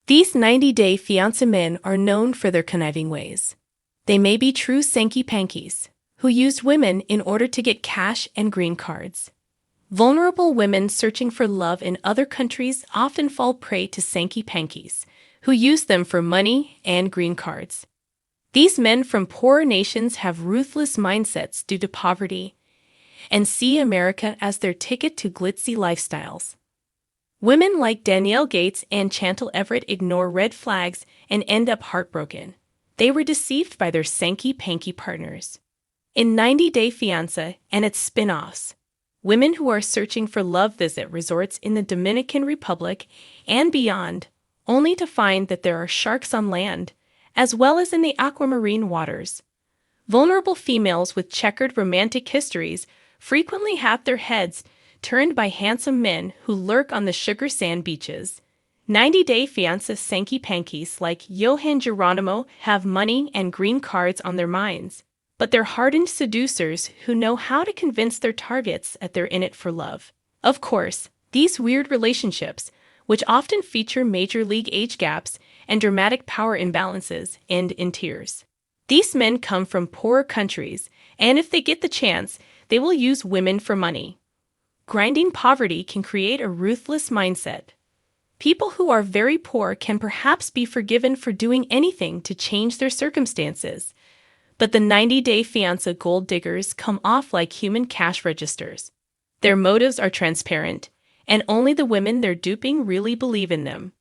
These 90-day fiancé men are known for their conniving ways. They may be true Sanky Pankys, who used women in order to get cash and green cards. Vulnerable women searching for love in other countries often fall prey to Sanky Pankys, who use them for money and green cards. These men from poorer nations have ruthless mindsets due to poverty and see America as their ticket to glitzy lifestyles. Women like Danielle Gates and Chantal Everett ignore red flags and end up heartbroken. They were deceived by their Sanky Panky partners. In 90 Day Fiancé and its spin-offs, women who are searching for love visit resorts in the Dominican Republic and beyond, only to find that there are sharks on land, as well as in the aquamarine waters. Vulnerable females with checkered romantic histories frequently have their heads turned by handsome men who lurk on the sugar sand beaches. 90 Day Fiancé Sanky Pankys like Yohan Geronimo have money and green cards on their minds, but they're hardened seducers who know how to convince their targets that they're in it for love. Of course, these weird relationships, which often feature major league age gaps and dramatic power imbalances, end in tears. These men come from poorer countries, and if they get the chance, they will use women for money. Grinding poverty can create a ruthless mindset. People who are very poor can perhaps be forgiven for doing anything to change their circumstances, but the 90 Day Fiancé gold diggers come off like human cash registers. Their motives are transparent, and only the women they're duping really believe in them.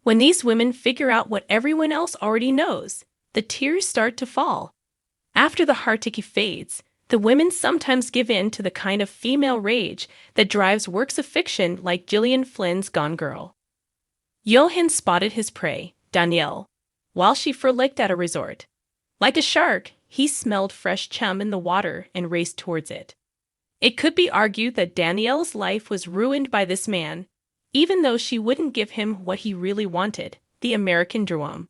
When these women figure out what everyone else already knows, the tears start to fall. After the heartache fades, the women sometimes give in to the kind of female rage that drives works of fiction like Gillian Flynn's Gone Girl. Yohan spotted his prey, Danielle, while she frolicked at a resort. Like a shark, he smelled fresh chum in the water and raced towards it. It could be argued that Danielle's life was ruined by this man, even though she wouldn't give him what he really wanted, the American dream.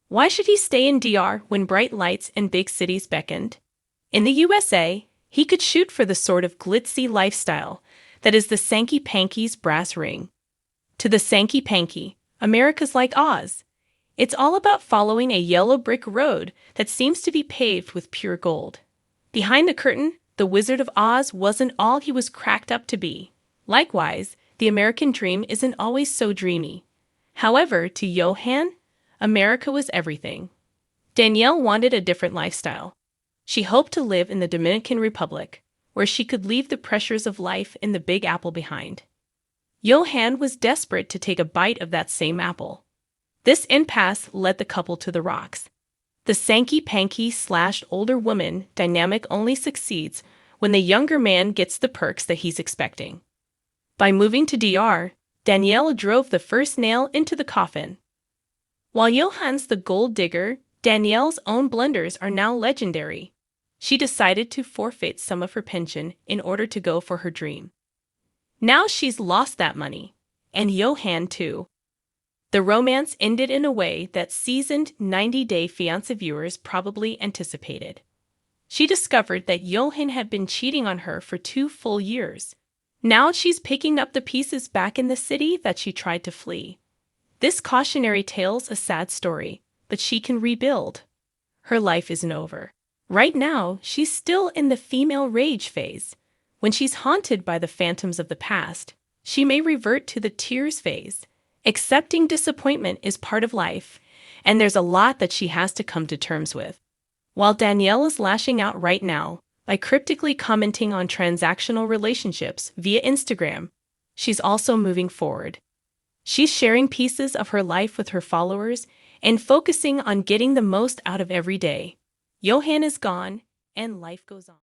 Why should he stay in DR when bright lights and big cities beckoned? In the USA, he could shoot for the sort of glitzy lifestyle that is the Sanky Panky's brass ring. To the Sanky Panky, America's like Oz. It's all about following a yellow brick road that seems to be paved with pure gold. Behind the curtain, the Wizard of Oz wasn't all he was cracked up to be. Likewise, the American dream isn't always so dreamy. However, to Yohan, America was everything. Danielle wanted a different lifestyle. She hoped to live in the Dominican Republic, where she could leave the pressures of life in the Big Apple behind. Yohan was desperate to take a bite of that same apple. This impasse led the couple to the rocks. The Sanky Panky / older woman dynamic only succeeds when the younger man gets the perks that he's expecting. By moving to DR, Danielle drove the first nail into the coffin. While Yohan's the gold digger, Danielle's own blunders are now legendary. She decided to forfeit some of her pension in order to go for her dream. Now she's lost that money, and Yohan too. The romance ended in a way that seasoned 90 Day Fiancé viewers probably anticipated. She discovered that Yohan had been cheating on her for 2 full years. Now she's picking up the pieces back in the city that she tried to flee. This cautionary tale's a sad story, but she can rebuild. Her life isn't over. Right now, she's still in the female rage phase. When she's haunted by the phantoms of the past, she may revert to the tears phase. Accepting disappointment is part of life, and there's a lot that she has to come to terms with. While Danielle is lashing out right now by cryptically commenting on transactional relationships via Instagram, she's also moving forward. She's sharing pieces of her life with her followers and focusing on getting the most out of every day. Yohan is gone, and life goes on.